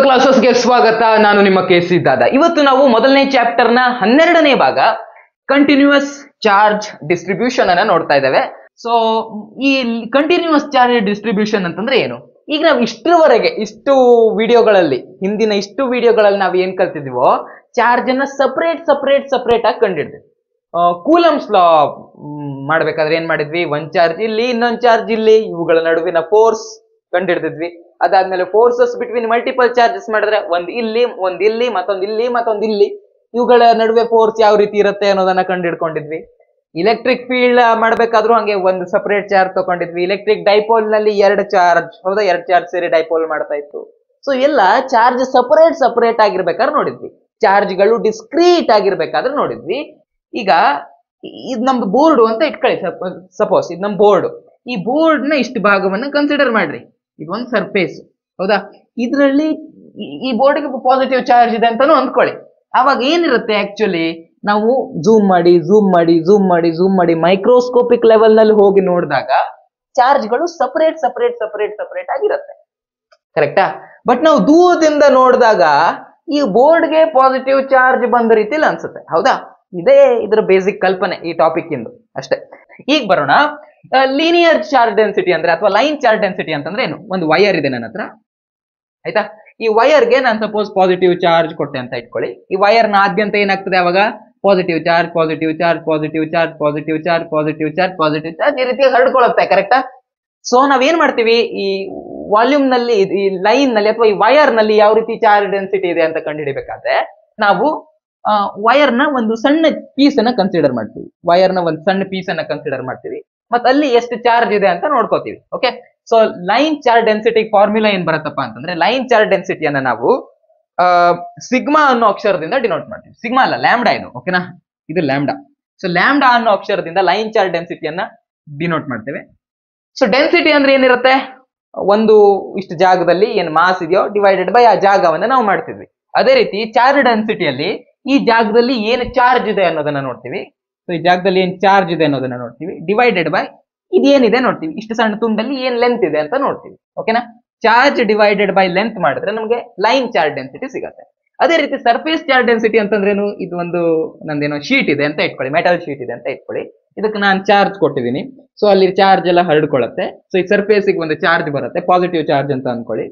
ಕ್ಲಾಸಸ್ಗೆ ಸ್ವಾಗತ. ನಾನು ನಿಮ್ಮ ಕೆಸಿ ದಾದಾ. ಇವತ್ತು ನಾವು ಮೊದಲನೇ ಚಾಪ್ಟರ್ ನ 12ನೇ ಭಾಗ ಕಂಟಿನ್ಯೂಸ್ ಚಾರ್ಜ್ ಡಿಸ್ಟ್ರಿಬ್ಯೂಷನ್ ಅನ್ನ ನೋಡ್ತಾ ಇದ್ದೇವೆ. ಸೊ ಈ ಕಂಟಿನ್ಯೂಸ್ ಚಾರ್ಜ್ ಡಿಸ್ಟ್ರಿಬ್ಯೂಷನ್ ಅಂತಂದ್ರೆ ಏನು? ಈಗ ನಾವು ಇಷ್ಟರವರೆಗೆ ಹಿಂದಿನ ಇಷ್ಟು ವಿಡಿಯೋಗಳಲ್ಲಿ ನಾವು ಏನ್ ಕಲ್ತಿದೀವೋ ಚಾರ್ಜ್ ಅನ್ನ ಸಪರೇಟ್ ಆಗಿ ಕಂಡಿಡ್ತೀವಿ. ಕೂಲಮ್ಸ್ ಲಾ ಮಾಡ್ಬೇಕಾದ್ರೆ ಏನ್ ಮಾಡಿದ್ವಿ? ಒಂದ್ ಚಾರ್ಜ್ ಇಲ್ಲಿ, ಇನ್ನೊಂದ್ ಚಾರ್ಜ್ ಇಲ್ಲಿ, ಇವುಗಳ ನಡುವಿನ ಫೋರ್ಸ್ ಕಂಡಿಡ್ತಿದ್ವಿ. ಅದಾದ್ಮೇಲೆ ಫೋರ್ಸಸ್ ಬಿಟ್ವೀನ್ ಮಲ್ಟಿಪಲ್ ಚಾರ್ಜಸ್ ಮಾಡಿದ್ರೆ ಒಂದ್ ಇಲ್ಲಿ ಮತ್ತೊಂದ್ ಇಲ್ಲಿ, ಇವುಗಳ ನಡುವೆ ಫೋರ್ಸ್ ಯಾವ ರೀತಿ ಇರುತ್ತೆ ಅನ್ನೋದನ್ನ ಕಂಡಿಡ್ಕೊಂಡಿದ್ವಿ. ಇಲೆಕ್ಟ್ರಿಕ್ ಫೀಲ್ಡ್ ಮಾಡ್ಬೇಕಾದ್ರೂ ಹಂಗೆ ಒಂದು ಸಪರೇಟ್ ಚಾರ್ಜ್ ತಗೊಂಡಿದ್ವಿ. ಎಲೆಕ್ಟ್ರಿಕ್ ಡೈಪೋಲ್ ನಲ್ಲಿ ಎರಡು ಚಾರ್ಜ್ ಸೇರಿ ಡೈಪೋಲ್ ಮಾಡ್ತಾ ಇತ್ತು. ಸೊ ಎಲ್ಲ ಚಾರ್ಜ್ ಸಪರೇಟ್ ಆಗಿರ್ಬೇಕಾದ್ರೆ ನೋಡಿದ್ವಿ. ಚಾರ್ಜ್ಗಳು ಡಿಸ್ಕ್ರೀಟ್ ಆಗಿರ್ಬೇಕಾದ್ರೆ ನೋಡಿದ್ವಿ. ಈಗ ಇದು ನಮ್ದು ಬೋರ್ಡ್ ಅಂತ ಇಟ್ಕೊಳ್ಳಿ. ಸಪೋಸ್ ಇದು ನಮ್ ಬೋರ್ಡ್. ಈ ಬೋರ್ಡ್ ನ ಇಷ್ಟು ಭಾಗವನ್ನ ಕನ್ಸಿಡರ್ ಮಾಡ್ರಿ. ಇದೊಂದು ಸರ್ಫೇಸ್, ಹೌದಾ? ಇದರಲ್ಲಿ ಈ ಬೋರ್ಡ್ಗೆ ಪಾಸಿಟಿವ್ ಚಾರ್ಜ್ ಇದೆ ಅಂತಾನು ಅಂದ್ಕೊಳ್ಳಿ. ಅವಾಗ ಏನಿರುತ್ತೆ? ಆಕ್ಚುಲಿ ನಾವು ಝೂಮ್ ಮಾಡಿ ಮೈಕ್ರೋಸ್ಕೋಪಿಕ್ ಲೆವೆಲ್ ನಲ್ಲಿ ಹೋಗಿ ನೋಡಿದಾಗ ಚಾರ್ಜ್ಗಳು ಸಪರೇಟ್ ಆಗಿರುತ್ತೆ. ಕರೆಕ್ಟಾ? ಬಟ್ ನಾವು ದೂರದಿಂದ ನೋಡಿದಾಗ ಈ ಬೋರ್ಡ್ಗೆ ಪಾಸಿಟಿವ್ ಚಾರ್ಜ್ ಬಂದ ರೀತಿಲಿ ಅನ್ಸುತ್ತೆ, ಹೌದಾ? ಇದೇ ಇದರ ಬೇಸಿಕ್ ಕಲ್ಪನೆ ಈ ಟಾಪಿಕ್ ಇಂದು ಅಷ್ಟೇ. ಈಗ ಬರೋಣ. ಲೀನಿಯರ್ ಚಾರ್ಜ್ ಡೆನ್ಸಿಟಿ ಅಂದ್ರೆ ಅಥವಾ ಲೈನ್ ಚಾರ್ಜ್ ಡೆನ್ಸಿಟಿ ಅಂತಂದ್ರೆ ಏನು? ಒಂದು ವೈರ್ ಇದೆ ನನ್ನ ಹತ್ರ, ಆಯ್ತಾ? ಈ ವೈರ್ಗೆ ನಾನು ಸಪೋಸ್ ಪಾಸಿಟಿವ್ ಚಾರ್ಜ್ ಕೊಟ್ಟೆ ಅಂತ ಇಟ್ಕೊಳ್ಳಿ. ಈ ವೈರ್ ನ ಆದ್ಯಂತ ಏನಾಗ್ತದೆ ಅವಾಗ? ಪಾಸಿಟಿವ್ ಚಾರ್ಜ್ ಈ ರೀತಿ ಹರಡ್ಕೊಳ್ಳುತ್ತೆ. ಕರೆಕ್ಟಾ? ಸೊ ನಾವೇನ್ ಮಾಡ್ತೀವಿ? ಈ ವಾಲ್ಯೂಮ್ ನಲ್ಲಿ, ಈ ಲೈನ್ ನಲ್ಲಿ ಅಥವಾ ಈ ವೈರ್ ನಲ್ಲಿ ಯಾವ ರೀತಿ ಚಾರ್ಜ್ ಡೆನ್ಸಿಟಿ ಇದೆ ಅಂತ ಕಂಡುಹಿಡಿಬೇಕಾದ್ರೆ ನಾವು ವೈರ್ ನ ಒಂದು ಸಣ್ಣ ಪೀಸ್ ಅನ್ನ ಕನ್ಸಿಡರ್ ಮಾಡ್ತೀವಿ. ಮತ್ತೆ ಅಲ್ಲಿ ಎಷ್ಟು ಚಾರ್ಜ್ ಇದೆ ಅಂತ ನೋಡ್ಕೋತೀವಿ. Okay, so line charge density formula ಏನ್ ಬರುತ್ತಪ್ಪ ಅಂತಂದ್ರೆ, ಲೈನ್ ಚಾರ್ಜ್ ಡೆನ್ಸಿಟಿಯನ್ನ ನಾವು ಸಿಗ್ಮಾ ಅನ್ನೋ ಅಕ್ಷರದಿಂದ ಡಿನೋಟ್ ಮಾಡ್ತೀವಿ. ಸಿಗ್ಮಾ ಅಲ್ಲ, ಲ್ಯಾಂಬ್ಡಾ ಇದು. ಓಕೆನಾ? ಇದು ಲ್ಯಾಂಬ್ಡಾ. ಸೊ ಲ್ಯಾಂಬ್ಡಾ ಅನ್ನೋ ಅಕ್ಷರದಿಂದ ಲೈನ್ ಚಾರ್ಜ್ ಡೆನ್ಸಿಟಿಯನ್ನ ಡಿನೋಟ್ ಮಾಡ್ತೇವೆ. ಸೊ ಡೆನ್ಸಿಟಿ ಅಂದ್ರೆ ಏನಿರುತ್ತೆ? ಒಂದು ಇಷ್ಟು ಜಾಗದಲ್ಲಿ ಏನ್ ಮಾಸ್ ಇದೆಯೋ ಡಿವೈಡೆಡ್ ಬೈ ಆ ಜಾಗವನ್ನ ನಾವು ಮಾಡ್ತಿದ್ವಿ. ಅದೇ ರೀತಿ ಚಾರ್ಜ್ ಡೆನ್ಸಿಟಿಯಲ್ಲಿ ಈ ಜಾಗದಲ್ಲಿ ಏನು ಚಾರ್ಜ್ ಇದೆ ಅನ್ನೋದನ್ನ ನೋಡ್ತೀವಿ. ಸೊ ಈ ಜಾಗದಲ್ಲಿ ಏನ್ ಚಾರ್ಜ್ ಇದೆ ಅನ್ನೋದನ್ನ ನೋಡ್ತೀವಿ, ಡಿವೈಡೆಡ್ ಬೈ ಇದೇನಿದೆ ನೋಡ್ತೀವಿ. ಇಷ್ಟು ಸಣ್ಣ ತುಂಡಲ್ಲಿ ಏನ್ ಲೆಂತ್ ಇದೆ ಅಂತ ನೋಡ್ತೀವಿ. ಓಕೆನಾ? ಚಾರ್ಜ್ ಡಿವೈಡೆಡ್ ಬೈ ಲೆಂತ್ ಮಾಡಿದ್ರೆ ನಮಗೆ ಲೈನ್ ಚಾರ್ಜ್ ಡೆನ್ಸಿಟಿ ಸಿಗುತ್ತೆ. ಅದೇ ರೀತಿ ಸರ್ಫೇಸ್ ಚಾರ್ಜ್ ಡೆನ್ಸಿಟಿ ಅಂತಂದ್ರೇನು? ಇದು ಒಂದು ನಂದೇನೋ ಶೀಟ್ ಇದೆ ಅಂತ ಇಟ್ಕೊಳ್ಳಿ, ಮೆಟಲ್ ಶೀಟ್ ಇದೆ ಅಂತ ಇಟ್ಕೊಳ್ಳಿ. ಇದಕ್ಕೆ ನಾನು ಚಾರ್ಜ್ ಕೊಟ್ಟಿದ್ದೀನಿ. ಸೊ ಅಲ್ಲಿ ಚಾರ್ಜ್ ಎಲ್ಲ ಹರಡ್ಕೊಳ್ಳುತ್ತೆ. ಸೊ ಈ ಸರ್ಫೇಸಿಗೆ ಒಂದು ಚಾರ್ಜ್ ಬರುತ್ತೆ, ಪಾಸಿಟಿವ್ ಚಾರ್ಜ್ ಅಂತ ಅನ್ಕೊಳ್ಳಿ.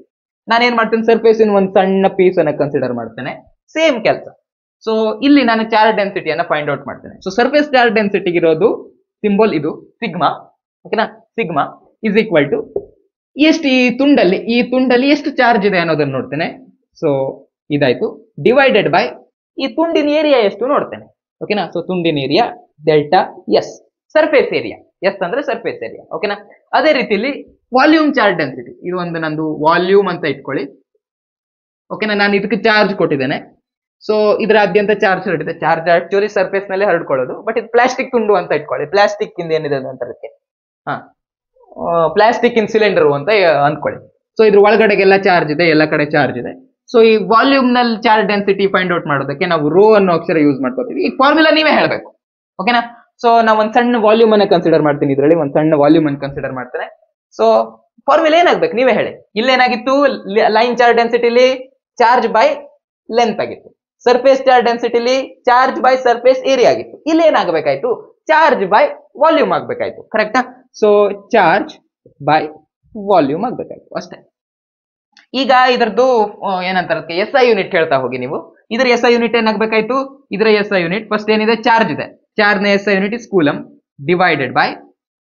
ನಾನೇನ್ ಮಾಡ್ತೇನೆ? ಸರ್ಫೇಸಿನ ಒಂದು ಸಣ್ಣ ಪೀಸ್ ಅನ್ನ ಕನ್ಸಿಡರ್ ಮಾಡ್ತೇನೆ. ಸೇಮ್ ಕೆಲಸ. ಸೊ ಇಲ್ಲಿ ನಾನು ಚಾರ್ಜ್ ಡೆನ್ಸಿಟಿಯನ್ನ ಫೈಂಡ್ ಔಟ್ ಮಾಡ್ತೇನೆ. ಸೊ ಸರ್ಫೇಸ್ ಚಾರ್ಜ್ ಡೆನ್ಸಿಟಿಗೆ ಇರೋದು ಸಿಂಬಲ್ ಇದು ಸಿಗ್ಮಾ. ಓಕೆನಾ? ಸಿಗ್ಮಾ ಇಸ್ ಈಕ್ವಲ್ ಟು ಎಷ್ಟು ಈ ತುಂಡಲ್ಲಿ ಎಷ್ಟು ಚಾರ್ಜ್ ಇದೆ ಅನ್ನೋದನ್ನ ನೋಡ್ತೇನೆ. ಸೊ ಇದಾಯ್ತು. ಡಿವೈಡೆಡ್ ಬೈ ಈ ತುಂಡಿನ ಏರಿಯಾ ಎಷ್ಟು ನೋಡ್ತೇನೆ. ಓಕೆನಾ? ಸೊ ತುಂಡಿನ area delta S, surface area. S ಅಂದ್ರೆ ಸರ್ಫೇಸ್ ಏರಿಯಾ. ಓಕೆನಾ? ಅದೇ ರೀತಿಯಲ್ಲಿ ವಾಲ್ಯೂಮ್ ಚಾರ್ಜ್ ಡೆನ್ಸಿಟಿ, ಇದು ಒಂದು ನಂದು ವಾಲ್ಯೂಮ್ ಅಂತ ಇಟ್ಕೊಳ್ಳಿ. ಓಕೆನಾ? ನಾನು ಇದಕ್ಕೆ ಚಾರ್ಜ್ ಕೊಟ್ಟಿದ್ದೇನೆ. ಸೊ ಇದರಾದ್ಯಂತ ಚಾರ್ಜ್ ಹರಡಿದೆ. ಚಾರ್ಜ್ ಆಕ್ಚುಲಿ ಸರ್ಫೇಸ್ ಮೇಲೆ ಹರಡ್ಕೊಳ್ಳೋದು, ಬಟ್ ಇದು ಪ್ಲಾಸ್ಟಿಕ್ ತುಂಡು ಅಂತ ಇಟ್ಕೊಳ್ಳಿ. ಪ್ಲಾಸ್ಟಿಕ್ ಇಂದ ಏನಿದೆ ಅಂತ ಅದಕ್ಕೆ ಪ್ಲಾಸ್ಟಿಕ್ ಇನ್ ಸಿಲಿಂಡರ್ ಅಂತ ಅಂದ್ಕೊಳ್ಳಿ. ಸೊ ಇದ್ರ ಒಳಗಡೆಗೆಲ್ಲ ಚಾರ್ಜ್ ಇದೆ, ಎಲ್ಲ ಕಡೆ ಚಾರ್ಜ್ ಇದೆ. ಸೊ ಈ ವಾಲ್ಯೂಮ್ ನಲ್ಲಿ ಚಾರ್ಜ್ ಡೆನ್ಸಿಟಿ ಫೈಂಡ್ ಔಟ್ ಮಾಡೋದಕ್ಕೆ ನಾವು ರೋ ಅನ್ನೋ ಅಕ್ಷರ ಯೂಸ್ ಮಾಡ್ಕೋತೀವಿ. ಈ ಫಾರ್ಮುಲಾ ನೀವೇ ಹೇಳ್ಬೇಕು. ಓಕೆನಾ? ಸೊ ನಾವು ಒಂದ್ ಸಣ್ಣ ವಾಲ್ಯೂಮ್ ಅನ್ನ ಕನ್ಸಿಡರ್ ಮಾಡ್ತೀನಿ. ಇದರಲ್ಲಿ ಒಂದ್ ಸಣ್ಣ ವಾಲ್ಯೂಮ್ ಅನ್ನು ಕನ್ಸಿಡರ್ ಮಾಡ್ತೇನೆ. ಸೊ ಫಾರ್ಮುಲಾ ಏನಾಗ್ಬೇಕು ನೀವೇ ಹೇಳಿ. ಇಲ್ಲೇನಾಗಿತ್ತು? ಲೈನ್ ಚಾರ್ಜ್ ಡೆನ್ಸಿಟಿಲಿ ಚಾರ್ಜ್ ಬೈ ಲೆಂತ್ ಆಗಿತ್ತು. ಸರ್ಫೇಸ್ ಚಾರ್ಜ್ ಡೆನ್ಸಿಟಿಲಿ ಚಾರ್ಜ್ ಬೈ ಸರ್ಫೇಸ್ ಏರಿಯಾ ಆಗಿತ್ತು. ಇಲ್ಲಿ ಏನಾಗಬೇಕಾಯ್ತು? ಚಾರ್ಜ್ ಬೈ ವಾಲ್ಯೂಮ್ ಆಗ್ಬೇಕಾಯ್ತು. ಕರೆಕ್ಟಾ? ಸೊ ಚಾರ್ಜ್ ಬೈ ವಾಲ್ಯೂಮ್ ಆಗ್ಬೇಕಾಯ್ತು ಅಷ್ಟೇ. ಈಗ ಇದರದ್ದು ಏನಂತಾರೆ, ಎಸ್ ಐ ಯೂನಿಟ್ ಹೇಳ್ತಾ ಹೋಗಿ ನೀವು. ಇದರ ಎಸ್ ಐ ಯೂನಿಟ್ ಏನಾಗಬೇಕಾಯ್ತು? ಇದರ ಎಸ್ ಐ ಯೂನಿಟ್ ಫಸ್ಟ್ ಏನಿದೆ? ಚಾರ್ಜ್ ಇದೆ. ಚಾರ್ಜ್ ನ S I unit is coulomb divided by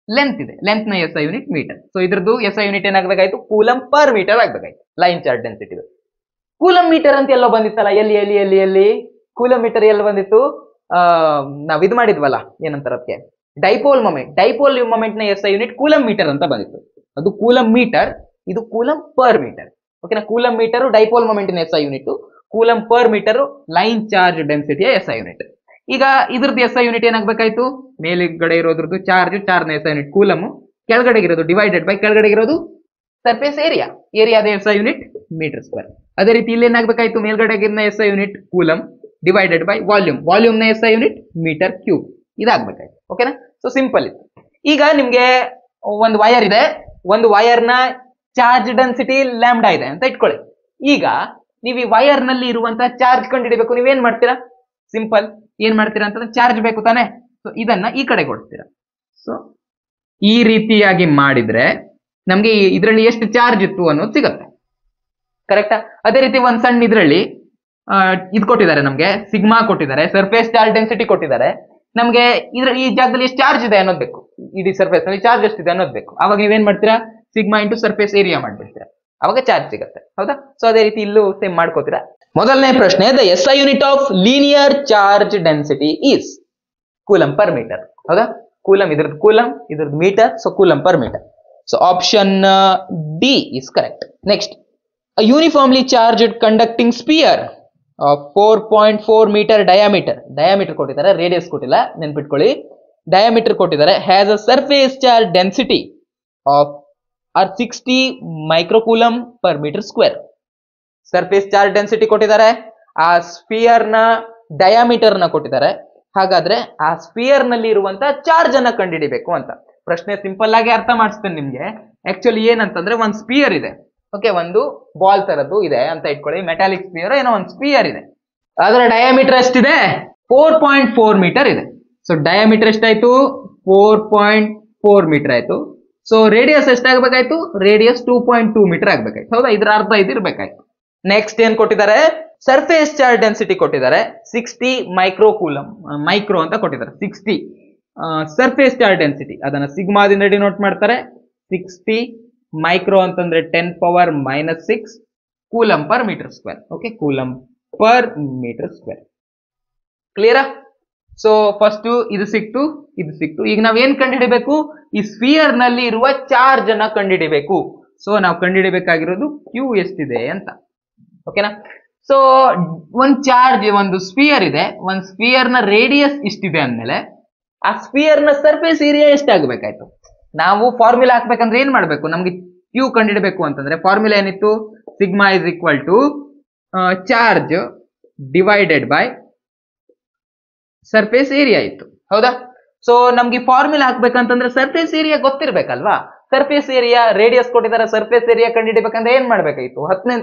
length ಇದೆ. ಲೆಂತ್ ನ S I unit metre. So ಇದ್ರದ್ದು ಎಸ್ ಐ ಯೂನಿಟ್ ಏನಾಗಬೇಕಾಯ್ತು? ಕೂಲಮ್ ಪರ್ ಮೀಟರ್ ಆಗ್ಬೇಕಾಯ್ತು. Line charge density coulomb metre ಅಂತ ಎಲ್ಲೋ ಬಂದಿತ್ತಲ್ಲ. ಎಲ್ಲಿ ಕೂಲಮ್ ಮೀಟರ್ ಎಲ್ಲಿ ಬಂದಿತ್ತು? ನಾವ್ ಇದು ಮಾಡಿದ್ವಲ್ಲ, ಏನಂತಾರ ಅದಕ್ಕೆ, ಡೈಪೋಲ್ ಮೊಮೆಂಟ್ ನ S I unit coulomb metre ಅಂತ ಬಂದಿತ್ತು. ಅದು ಕೂಲಮ್ ಮೀಟರ್, ಇದು ಕೂಲಮ್ ಪರ್ ಮೀಟರ್. ಓಕೆನಾ? ಕೂಲಮ್ ಮೀಟರ್ ಡೈಪೋಲ್ ಮೊಮೆಂಟ್ ನ S I unit, coulomb per metre line charge ಡೆನ್ಸಿಟಿಯ ಎಸ್ ಐ ಯೂನಿಟ್. ಈಗ ಇದ್ರದ್ದು ಎಸ್ ಐ ಯೂನಿಟ್ ಏನಾಗಬೇಕಾಯ್ತು? ಮೇಲ್ಗಡೆ ಇರೋದ್ರದ್ದು ಚಾರ್ಜ್ ನ ಎಸ್ ಐ ಯೂನಿಟ್ ಕೂಲಮ್, ಕೆಳಗಡೆ ಇರೋದು ಡಿವೈಡೆಡ್ ಬೈ ಕೆಳಗಡೆ ಇರೋದು ಸರ್ಫೇಸ್ ಏರಿಯಾದ S I unit metre square. ಅದೇ ರೀತಿ ಇಲ್ಲಿ ಏನಾಗಬೇಕಾಯ್ತು? ಮೇಲ್ಗಡೆಗಿನ S I unit coulomb divided by volume ನ S I unit metre cube. ಇದಾಗಬೇಕಾಯ್ತು. ಓಕೆನಾ? ಸೊ ಸಿಂಪಲ್ ಇತ್ತು. ಈಗ ನಿಮ್ಗೆ ಒಂದು ವೈರ್ ಇದೆ, ಒಂದು ವೈರ್ ನ ಚಾರ್ಜ್ ಡೆನ್ಸಿಟಿ ಲ್ಯಾಂಬ್ಡಾ ಇದೆ ಅಂತ ಇಟ್ಕೊಳ್ಳಿ. ಈಗ ನೀವು ಈ ವೈರ್ ನಲ್ಲಿ ಇರುವಂತಹ ಚಾರ್ಜ್ ಕಂಡುಹಿಡಿಬೇಕು. ನೀವೇನ್ ಮಾಡ್ತೀರಾ? ಸಿಂಪಲ್ ಏನ್ ಮಾಡ್ತೀರಾ ಅಂತಂದ್ರೆ ಚಾರ್ಜ್ ಬೇಕು ತಾನೆ, ಸೊ ಇದನ್ನ ಈ ಕಡೆ ಕೊಡ್ತೀರಾ. ಸೊ ಈ ರೀತಿಯಾಗಿ ಮಾಡಿದ್ರೆ ನಮ್ಗೆ ಇದರಲ್ಲಿ ಎಷ್ಟು ಚಾರ್ಜ್ ಇತ್ತು ಅನ್ನೋದು ಸಿಗತ್ತೆ. ಕರೆಕ್ಟಾ? ಅದೇ ರೀತಿ ಒಂದ್ ಸಣ್ಣ ಇದ್ರಲ್ಲಿ ಇದು ಕೊಟ್ಟಿದ್ದಾರೆ ನಮ್ಗೆ, ಸಿಗ್ಮಾ ಕೊಟ್ಟಿದ್ದಾರೆ, ಸರ್ಫೇಸ್ ಚಾರ್ಜ್ ಡೆನ್ಸಿಟಿ ಕೊಟ್ಟಿದ್ದಾರೆ. ನಮ್ಗೆ ಈ ಜಾಗದಲ್ಲಿ ಎಷ್ಟು ಚಾರ್ಜ್ ಇದೆ ಅನ್ನೋದು ಬೇಕು, ಇಡೀ ಸರ್ಫೇಸ್ ನಲ್ಲಿ ಚಾರ್ಜ್ ಎಷ್ಟಿದೆ ಅನ್ನೋದು ಬೇಕು. ಅವಾಗ ನೀವೇನ್ ಮಾಡ್ತೀರಾ? ಸಿಗ್ಮಾ ಇಂಟು ಸರ್ಫೇಸ್ ಏರಿಯಾ ಮಾಡ್ಬಿಡ್ತೀರಾ, ಅವಾಗ ಚಾರ್ಜ್ ಸಿಗುತ್ತೆ. ಹೌದಾ? ಸೊ ಅದೇ ರೀತಿ ಇಲ್ಲೂ ಸೇಮ್ ಮಾಡ್ಕೋತೀರಾ. ಮೊದಲನೇ ಪ್ರಶ್ನೆ, the SI unit of linear charge density is coulomb per metre. ಹೌದಾ? ಕೂಲಂ, ಇದ್ರದ್ದು ಕೂಲಂ, ಇದ್ರದ್ದು metre, so coulomb per metre. So option D is correct. Next, a uniformly charged conducting sphere of 4.4 meter diameter ಕೊಟ್ಟಿದ್ದಾರೆ, radius ಕೊಟ್ಟಿಲ್ಲ, ನೆನ್ಪಿಟ್ಕೊಳ್ಳಿ. Diameter ಕೊಟ್ಟಿದ್ದಾರೆ. has a surface charge density of 60 microcoulomb per meter square. Surface charge density ಕೊಟ್ಟಿದ್ದಾರೆ, ಆ sphere ನ diameter ನ ಕೊಟ್ಟಿದ್ದಾರೆ. ಹಾಗಾದ್ರೆ ಆ ಸ್ಫಿಯರ್ ನಲ್ಲಿ ಇರುವಂತ ಚಾರ್ಜ್ ಅನ್ನ ಕಂಡುಹಿಡಿಬೇಕು ಅಂತ. ಪ್ರಶ್ನೆ ಸಿಂಪಲ್ ಆಗಿ ಅರ್ಥ ಮಾಡಿಸ್ತೇನೆ ನಿಮ್ಗೆ. ಆಕ್ಚುಲಿ ಏನಂತಂದ್ರೆ ಒಂದು ಸ್ಫಿಯರ್ ಇದೆ, ಓಕೆ, ಒಂದು ಬಾಲ್ ತರದ್ದು ಇದೆ ಅಂತ ಇಟ್ಕೊಳ್ಳಿ, ಮೆಟಾಲಿಕ್ ಸ್ಫಿಯರ್ ಏನೋ ಒಂದು ಸ್ಫಿಯರ್ ಇದೆ. ಅದರ ಡಯಾಮೀಟರ್ ಎಷ್ಟಿದೆ? 4.4 ಮೀಟರ್ ಇದೆ. ಸೊ ಡಯಾಮೀಟರ್ ಎಷ್ಟಾಯ್ತು? 4.4 ಮೀಟರ್ ಆಯ್ತು. ಸೊ ರೇಡಿಯಸ್ ಎಷ್ಟಾಗಬೇಕಾಯ್ತು? ರೇಡಿಯಸ್ 2.2 ಮೀಟರ್ ಆಗ್ಬೇಕಾಯ್ತು. ಹೌದಾ? ಇದ್ರ ಅರ್ಧ ಇದಿರ್ಬೇಕಾಯ್ತು. ನೆಕ್ಸ್ಟ್ ಏನ್ ಕೊಟ್ಟಿದ್ದಾರೆ? ಸರ್ಫೇಸ್ ಚಾರ್ಜ್ ಡೆನ್ಸಿಟಿ ಕೊಟ್ಟಿದ್ದಾರೆ 60 ಮೈಕ್ರೋಕೂಲಮ್, ಮೈಕ್ರೋ ಅಂತ ಕೊಟ್ಟಿದ್ದಾರೆ. 60 ಸರ್ಫೇಸ್ ಚಾರ್ಜ್ ಡೆನ್ಸಿಟಿ, ಅದನ್ನ ಸಿಗ್ಮಾದಿಂದ ಡಿನೋಟ್ ಮಾಡ್ತಾರೆ. 60 ಮೈಕ್ರೋ ಅಂತಂದ್ರೆ 10⁻⁻6 coulomb per metre square. Okay, coulomb per metre square. ಕ್ಲಿಯರಾ? ಸೊ ಫಸ್ಟ್ ಇದು ಸಿಕ್ತು, ಇದು ಸಿಕ್ತು. ಈಗ ನಾವೇನ್ ಕಂಡುಹಿಡಿಬೇಕು? ಈ ಸ್ಫಿಯರ್ ನಲ್ಲಿ ಇರುವ ಚಾರ್ಜ್ ಅನ್ನ ಕಂಡುಹಿಡಿಬೇಕು. ಸೊ ನಾವು ಕಂಡುಹಿಡಿಬೇಕಾಗಿರೋದು ಕ್ಯೂ ಎಷ್ಟಿದೆ ಅಂತ. ಓಕೆನಾ? ಸೊ ಒಂದ್ ಚಾರ್ಜ್, ಒಂದು ಸ್ಫಿಯರ್ ಇದೆ, ಒಂದ್ ಸ್ಫಿಯರ್ ನ ರೇಡಿಯಸ್ ಇಷ್ಟಿದೆ ಅಂದ್ಮೇಲೆ ಆ ಸ್ಫಿಯರ್ ನ ಸರ್ಫೇಸ್ ಏರಿಯಾ ಎಷ್ಟಾಗಬೇಕಾಯ್ತು? ನಾವು ಫಾರ್ಮುಲಾ ಹಾಕ್ಬೇಕಂದ್ರೆ ಏನ್ ಮಾಡ್ಬೇಕು? ನಮ್ಗೆ ಕ್ಯೂ ಕಂಡುಹಿಡಬೇಕು ಅಂತಂದ್ರೆ ಫಾರ್ಮುಲಾ ಏನಿತ್ತು? Sigma is equal to charge divided by surface area ಇತ್ತು. ಹೌದಾ? ಸೊ ನಮ್ಗೆ ಫಾರ್ಮುಲಾ ಹಾಕ್ಬೇಕಂತಂದ್ರೆ ಸರ್ಫೇಸ್ ಏರಿಯಾ ಗೊತ್ತಿರ್ಬೇಕಲ್ವಾ? ಸರ್ಫೇಸ್ ಏರಿಯಾ ರೇಡಿಯಸ್ ಕೊಟ್ಟಿದ್ದಾರೆ, ಸರ್ಫೇಸ್ ಏರಿಯಾ ಕಂಡುಹಿಡಿಬೇಕಂದ್ರೆ ಏನ್ ಮಾಡ್ಬೇಕಾಯ್ತು? 10ನೇ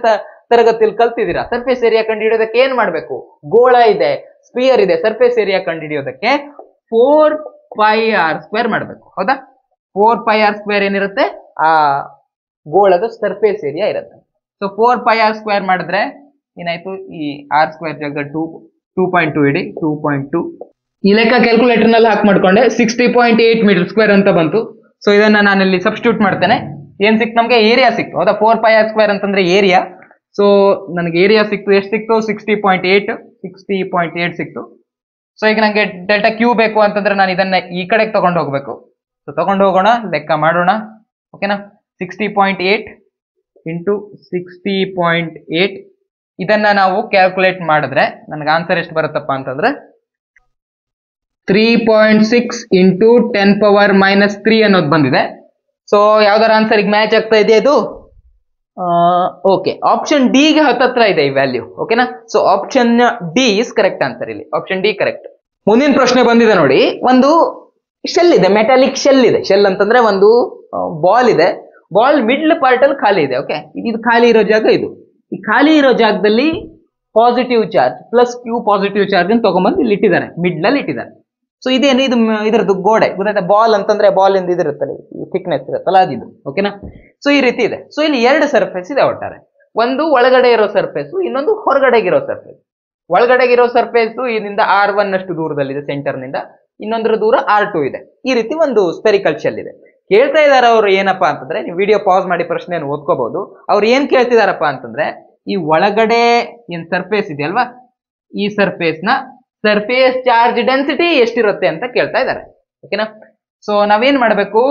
ತರಗತಿಯಲ್ಲಿ ಕಲ್ತಿದ್ದೀರಾ. ಸರ್ಫೇಸ್ ಏರಿಯಾ ಕಂಡುಹಿಡಿಯೋದಕ್ಕೆ ಏನ್ ಮಾಡ್ಬೇಕು? ಗೋಳ ಇದೆ, ಸ್ಫಿಯರ್ ಇದೆ, ಸರ್ಫೇಸ್ ಏರಿಯಾ ಕಂಡುಹಿಡಿಯೋದಕ್ಕೆ 4πr² ಮಾಡ್ಬೇಕು. ಹೌದಾ? 4πr² ಏನಿರುತ್ತೆ? ಆ ಗೋಳದ ಸರ್ಫೇಸ್ ಏರಿಯಾ ಇರುತ್ತೆ. ಸೊ 4πr² ಮಾಡಿದ್ರೆ ಏನಾಯ್ತು? ಈ r² ಜಾಗ 2.2 ಇಡಿ, 2.2. ಈ ಲೆಕ್ಕ ಕ್ಯಾಲ್ಕುಲೇಟರ್ ನಲ್ಲಿ ಹಾಕಿ ಮಾಡ್ಕೊಂಡೆ 60.8 ಮೀಟರ್ ಸ್ಕ್ವೇರ್ ಅಂತ ಬಂತು. ಸೊ ಇದನ್ನ ನಾನು ಇಲ್ಲಿ ಸಬ್ಸ್ಟಿಟ್ಯೂಟ್ ಮಾಡ್ತೇನೆ. ಏನ್ ಸಿಕ್ತು? ನಮ್ಗೆ ಏರಿಯಾ ಸಿಕ್ತು. ಹೌದಾ? 4πr² ಅಂತಂದ್ರೆ ಏರಿಯಾ. ಸೊ ನನಗೆ ಏರಿಯಾ ಸಿಕ್ತು. ಎಷ್ಟು ಸಿಕ್ತು? 60.8 ಸಿಕ್ತು. ಸೊ ಈಗ ನಂಗೆ ಡೆಲ್ಟಾ ಕ್ಯೂ ಬೇಕು ಅಂತಂದ್ರೆ ನಾನು ಇದನ್ನ ಈ ಕಡೆಗೆ ತಗೊಂಡು ಹೋಗ್ಬೇಕು. ಸೊ ತಗೊಂಡು ಹೋಗೋಣ, ಲೆಕ್ಕ ಮಾಡೋಣ. ಓಕೆನಾ? 60.8 ಇಂಟು 60.8 ಇದನ್ನ ನಾವು ಕ್ಯಾಲ್ಕುಲೇಟ್ ಮಾಡಿದ್ರೆ ನನಗೆ ಆನ್ಸರ್ ಎಷ್ಟು ಬರುತ್ತಪ್ಪ ಅಂತಂದ್ರೆ 3.6 ಇಂಟು 10⁻³ ಅನ್ನೋದು ಬಂದಿದೆ. ಸೊ ಯಾವ್ದಾರ ಆನ್ಸರ್ ಈಗ ಮ್ಯಾಚ್ ಆಗ್ತಾ ಇದೆ ಇದು? ಓಕೆ, ಆಪ್ಷನ್ ಡಿ ಗೆ ಹತ್ತತ್ರ ಇದೆ ಈ ವ್ಯಾಲ್ಯೂ. ಓಕೆನಾ? So option D is correct answer. ಇಲ್ಲಿ ಆಪ್ಷನ್ ಡಿ ಕರೆಕ್ಟ್. ಮುಂದಿನ ಪ್ರಶ್ನೆ ಬಂದಿದೆ ನೋಡಿ. ಒಂದು ಶೆಲ್ ಇದೆ, ಮೆಟಾಲಿಕ್ ಶೆಲ್ ಇದೆ. ಶೆಲ್ ಅಂತಂದ್ರೆ ಒಂದು ಬಾಲ್ ಇದೆ. ಬಾಲ್ ಮಿಡ್ಲ್ ಪಾರ್ಟ್ ಅಲ್ಲಿ ಖಾಲಿ ಇದೆ. ಓಕೆ, ಇದು ಖಾಲಿ ಇರೋ ಜಾಗ. ಇದು ಈ ಖಾಲಿ ಇರೋ ಜಾಗದಲ್ಲಿ positive charge plus Q positive charge ಅನ್ನು ತಗೊಂಡ್ಬಂದು ಇಲ್ಲಿ ಇಟ್ಟಿದ್ದಾರೆ, ಮಿಡ್ಲ್ ಅಲ್ಲಿ ಇಟ್ಟಿದ್ದಾರೆ. ಸೊ ಇದೇನು? ಇದು ಇದರದ್ದು ಗೋಡೆ ಗೊತ್ತಾಯ್ತಾ? ಬಾಲ್ ಅಂತಂದ್ರೆ ಬಾಲ್ ಇಂದ ಇದಿರುತ್ತಲ್ಲ, ಥಿಕ್ನೆಸ್ ಇರುತ್ತಲ್ಲ ಅದಿದು. ಓಕೆನಾ? ಸೊ ಈ ರೀತಿ ಇದೆ. ಸೊ ಇಲ್ಲಿ ಎರಡು ಸರ್ಫೇಸ್ ಇದೆ ಒಟ್ಟಾರೆ. ಒಂದು ಒಳಗಡೆ ಇರೋ ಸರ್ಫೇಸ್, ಇನ್ನೊಂದು ಹೊರಗಡೆಗಿರೋ ಸರ್ಫೇಸ್. ಒಳಗಡೆಗಿರೋ ಸರ್ಫೇಸ್ ಇದರಿಂದ R1 ಅಷ್ಟು ದೂರದಲ್ಲಿದೆ ಸೆಂಟರ್ ನಿಂದ, ಇನ್ನೊಂದರ ದೂರ R2 ಇದೆ. ಈ ರೀತಿ ಒಂದು ಸ್ಪೆರಿಕಲ್ ಶೆಲ್ ಇದೆ. ಕೇಳ್ತಾ ಇದಾರೆ ಅವರು ಏನಪ್ಪಾ ಅಂತಂದ್ರೆ, ನೀವು ವಿಡಿಯೋ ಪಾಸ್ ಮಾಡಿ ಪ್ರಶ್ನೆಯನ್ನು ಓದ್ಕೋಬಹುದು. ಅವ್ರು ಏನ್ ಕೇಳ್ತಿದಾರಪ್ಪ ಅಂತಂದ್ರೆ, ಈ ಒಳಗಡೆ ಏನ್ ಸರ್ಫೇಸ್ ಇದೆಯಲ್ವಾ, ಈ ಸರ್ಫೇಸ್ ನ ಸರ್ಫೇಸ್ ಚಾರ್ಜ್ ಡೆನ್ಸಿಟಿ ಎಷ್ಟಿರುತ್ತೆ ಅಂತ ಕೇಳ್ತಾ ಇದ್ದಾರೆ. ಓಕೆನಾ? ಸೊ ನಾವೇನ್ ಮಾಡ್ಬೇಕು?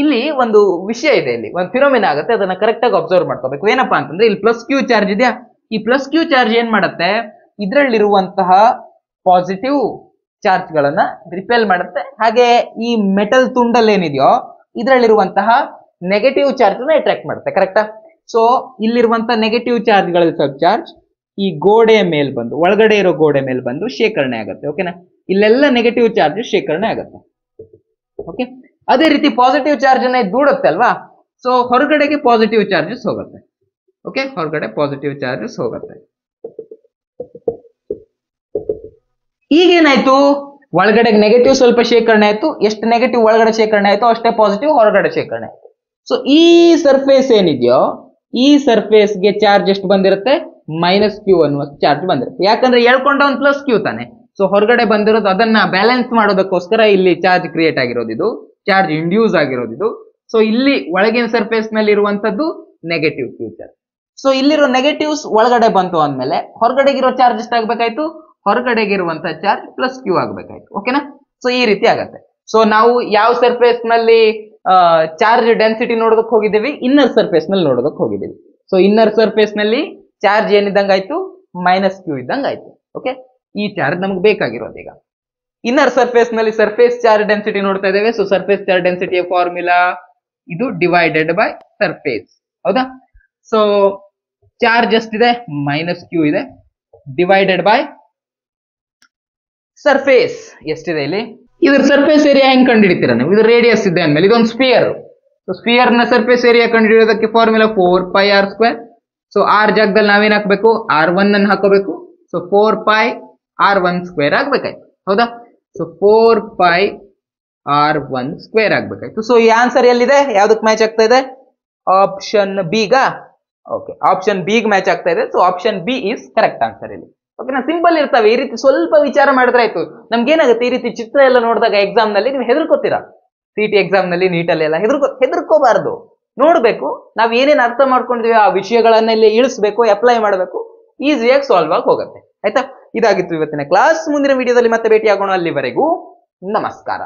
ಇಲ್ಲಿ ಒಂದು ವಿಷಯ ಇದೆ, ಇಲ್ಲಿ ಒಂದು ಫಿನೋಮಿನಾ ಆಗುತ್ತೆ, ಅದನ್ನ ಕರೆಕ್ಟ್ ಆಗಿ ಅಬ್ಸರ್ವ್ ಮಾಡ್ಕೋಬೇಕು. ಏನಪ್ಪಾ ಅಂತಂದ್ರೆ, ಇಲ್ಲಿ ಪ್ಲಸ್ ಕ್ಯೂ ಚಾರ್ಜ್ ಇದೆಯಾ? ಈ ಪ್ಲಸ್ ಕ್ಯೂ ಚಾರ್ಜ್ ಏನ್ ಮಾಡುತ್ತೆ? ಇದರಲ್ಲಿರುವಂತಹ ಪಾಸಿಟಿವ್ ಚಾರ್ಜ್ ಗಳನ್ನ ರಿಪೆಲ್ ಮಾಡುತ್ತೆ. ಹಾಗೆ ಈ ಮೆಟಲ್ ತುಂಡಲ್ಲಿ ಏನಿದೆಯೋ ಇದರಲ್ಲಿರುವಂತಹ ನೆಗೆಟಿವ್ ಚಾರ್ಜ್ ನ ಅಟ್ರಾಕ್ಟ್ ಮಾಡುತ್ತೆ. ಕರೆಕ್ಟಾ? ಸೊ ಇಲ್ಲಿರುವಂತಹ ನೆಗೆಟಿವ್ ಚಾರ್ಜ್ ಗಳ ಸಬ್ ಚಾರ್ಜ್ ಈ ಗೋಡೆಯ ಮೇಲ್ ಬಂದು, ಒಳಗಡೆ ಇರೋ ಗೋಡೆ ಮೇಲೆ ಬಂದು ಶೇಖರಣೆ ಆಗುತ್ತೆ. ಓಕೆನಾ? ಇಲ್ಲೆಲ್ಲ ನೆಗೆಟಿವ್ ಚಾರ್ಜ್ ಶೇಖರಣೆ ಆಗುತ್ತೆ. ಓಕೆ, ಅದೇ ರೀತಿ ಪಾಸಿಟಿವ್ ಚಾರ್ಜ್ ಅನ್ನ ದೂಡುತ್ತೆ ಅಲ್ವಾ? ಸೊ ಹೊರಗಡೆಗೆ ಪಾಸಿಟಿವ್ ಚಾರ್ಜಸ್ ಹೋಗುತ್ತೆ. ಓಕೆ, ಹೊರಗಡೆ ಪಾಸಿಟಿವ್ ಚಾರ್ಜಸ್ ಹೋಗುತ್ತೆ. ಈಗೇನಾಯ್ತು, ಒಳಗಡೆ ನೆಗೆಟಿವ್ ಸ್ವಲ್ಪ ಶೇಖರಣೆ ಆಯ್ತು. ಎಷ್ಟು ನೆಗೆಟಿವ್ ಒಳಗಡೆ ಶೇಖರಣೆ ಆಯ್ತು ಅಷ್ಟೇ ಪಾಸಿಟಿವ್ ಹೊರಗಡೆ ಶೇಖರಣೆ ಆಯ್ತು. ಸೊ ಈ ಸರ್ಫೇಸ್ ಏನಿದೆಯೋ ಈ ಸರ್ಫೇಸ್ಗೆ ಚಾರ್ಜ್ ಎಷ್ಟು ಬಂದಿರುತ್ತೆ, -q ಅನ್ನುವ ಚಾರ್ಜ್ ಬಂದಿರುತ್ತೆ. ಯಾಕಂದ್ರೆ ಎಳ್ಕೊಂಡವನ್ ಪ್ಲಸ್ ಕ್ಯೂ ತಾನೆ. ಸೊ ಹೊರಗಡೆ ಬಂದಿರೋದು ಅದನ್ನ ಬ್ಯಾಲೆನ್ಸ್ ಮಾಡೋದಕ್ಕೋಸ್ಕರ ಇಲ್ಲಿ ಚಾರ್ಜ್ ಕ್ರಿಯೇಟ್ ಆಗಿರೋದು, ಇದು ಚಾರ್ಜ್ ಇಂಡ್ಯೂಸ್ ಆಗಿರೋದು ಇದು. ಸೊ ಇಲ್ಲಿ ಒಳಗಿನ ಸರ್ಫೇಸ್ ನಲ್ಲಿ ಇರುವಂತದ್ದು ನೆಗೆಟಿವ್ ಕ್ಯೂ ಚಾರ್ಜ್. ಸೊ ಇಲ್ಲಿರೋ ನೆಗೆಟಿವ್ಸ್ ಒಳಗಡೆ ಬಂತು ಅಂದ್ಮೇಲೆ ಹೊರಗಡೆಗಿರೋ ಚಾರ್ಜ್ ಎಷ್ಟಾಗಬೇಕಾಯ್ತು, ಹೊರಗಡೆಗಿರುವಂತ ಚಾರ್ಜ್ ಪ್ಲಸ್ ಕ್ಯೂ ಆಗಬೇಕಾಯ್ತು. ಓಕೆನಾ. ಸೊ ಈ ರೀತಿ ಆಗತ್ತೆ. ಸೊ ನಾವು ಯಾವ ಸರ್ಫೇಸ್ ನಲ್ಲಿ ಚಾರ್ಜ್ ಡೆನ್ಸಿಟಿ ನೋಡೋದಕ್ಕೆ ಹೋಗಿದ್ದೀವಿ, ಇನ್ನರ್ ಸರ್ಫೇಸ್ ನಲ್ಲಿ ನೋಡೋದಕ್ಕೆ ಹೋಗಿದ್ದೀವಿ. ಸೊ ಇನ್ನರ್ ಸರ್ಫೇಸ್ ನಲ್ಲಿ ಚಾರ್ಜ್ ಏನಿದ್ದಂಗಾಯ್ತು, -q ಇದ್ದಂಗಾಯ್ತು. ಓಕೆ, ಈ ಚಾರ್ಜ್ ನಮ್ಗೆ ಬೇಕಾಗಿರೋದು. ಈಗ ಇನ್ನರ್ ಸರ್ಫೇಸ್ ನಲ್ಲಿ ಸರ್ಫೇಸ್ ಚಾರ್ಜ್ ಡೆನ್ಸಿಟಿ ನೋಡ್ತಾ ಇದ್ದೇವೆ. ಸೊ ಸರ್ಫೇಸ್ ಚಾರ್ಜ್ ಡೆನ್ಸಿಟಿಯ ಫಾರ್ಮುಲಾ ಇದು ಡಿವೈಡೆಡ್ ಬೈ ಸರ್ಫೇಸ್. ಹೌದಾ. ಸೊ ಚಾರ್ಜ್ ಎಷ್ಟಿದೆ, -q ಇದೆ, ಡಿವೈಡೆಡ್ ಬೈ ಸರ್ಫೇಸ್ ಎಷ್ಟಿದೆ ಇಲ್ಲಿ. ಇದ್ರ ಸರ್ಫೇಸ್ ಏರಿಯಾ ಹೆಂಗ್ ಕಂಡುಹಿಡಿತೀರಾ ನೀವು, ಇದು ರೇಡಿಯಸ್ ಇದೆ ಅಂದ್ಮೇಲೆ ಇದೊಂದು ಸ್ಪಿಯರ್. ಸ್ಪಿಯರ್ ನ ಸರ್ಫೇಸ್ ಏರಿಯಾ ಕಂಡುಹಿಡಿಯೋದಕ್ಕೆ ಫಾರ್ಮುಲಾ 4πr². ಸೊ ಆರ್ ಜಾಗದಲ್ಲಿ ನಾವೇನ್ ಹಾಕ್ಬೇಕು, r1 ಅನ್ನು ಹಾಕೋಬೇಕು. ಸೊ 4πr1² ಆಗ್ಬೇಕಾಯ್ತು. ಹೌದಾ. ಸೊ 4πr1² ಆಗ್ಬೇಕಾಯ್ತು. ಸೊ ಈ ಆನ್ಸರ್ ಎಲ್ಲಿದೆ, ಯಾವ್ದಕ್ ಮ್ಯಾಚ್ ಆಗ್ತಾ ಇದೆ, ಆಪ್ಷನ್ ಬಿಗ. ಓಕೆ, ಆಪ್ಷನ್ ಬಿಗ್ ಮ್ಯಾಚ್ ಆಗ್ತಾ ಇದೆ. So option B is correct answer ಇಲ್ಲಿ. ಓಕೆನಾ. ಸಿಂಪಲ್ ಇರ್ತವೆ. ಈ ರೀತಿ ಸ್ವಲ್ಪ ವಿಚಾರ ಮಾಡಿದ್ರೆ ಆಯ್ತು. ನಮ್ಗೆ ಏನಾಗುತ್ತೆ, ಈ ರೀತಿ ಚಿತ್ರ ಎಲ್ಲ ನೋಡಿದಾಗ ಎಕ್ಸಾಮ್ ನಲ್ಲಿ ನೀವು ಹೆದರ್ಕೋತೀರಾ. CT ಎಕ್ಸಾಮ್ ನಲ್ಲಿ, ನೀಟಲ್ಲಿ ಎಲ್ಲ ಹೆದರ್ಕೋಬಾರ್ದು. ನೋಡ್ಬೇಕು, ನಾವ್ ಏನೇನ್ ಅರ್ಥ ಮಾಡ್ಕೊಂಡಿದೀವಿ ಆ ವಿಷಯಗಳನ್ನೆಲ್ಲ ಇಳಿಸ್ಬೇಕು, ಅಪ್ಲೈ ಮಾಡಬೇಕು, ಈಸಿಯಾಗಿ ಸಾಲ್ವ್ ಆಗಿ ಹೋಗುತ್ತೆ. ಆಯ್ತಾ. ಇದಾಗಿತ್ತು ಇವತ್ತಿನ ಕ್ಲಾಸ್. ಮುಂದಿನ ವಿಡಿಯೋದಲ್ಲಿ ಮತ್ತೆ ಭೇಟಿ ಆಗೋಣ. ಅಲ್ಲಿವರೆಗೂ ನಮಸ್ಕಾರ.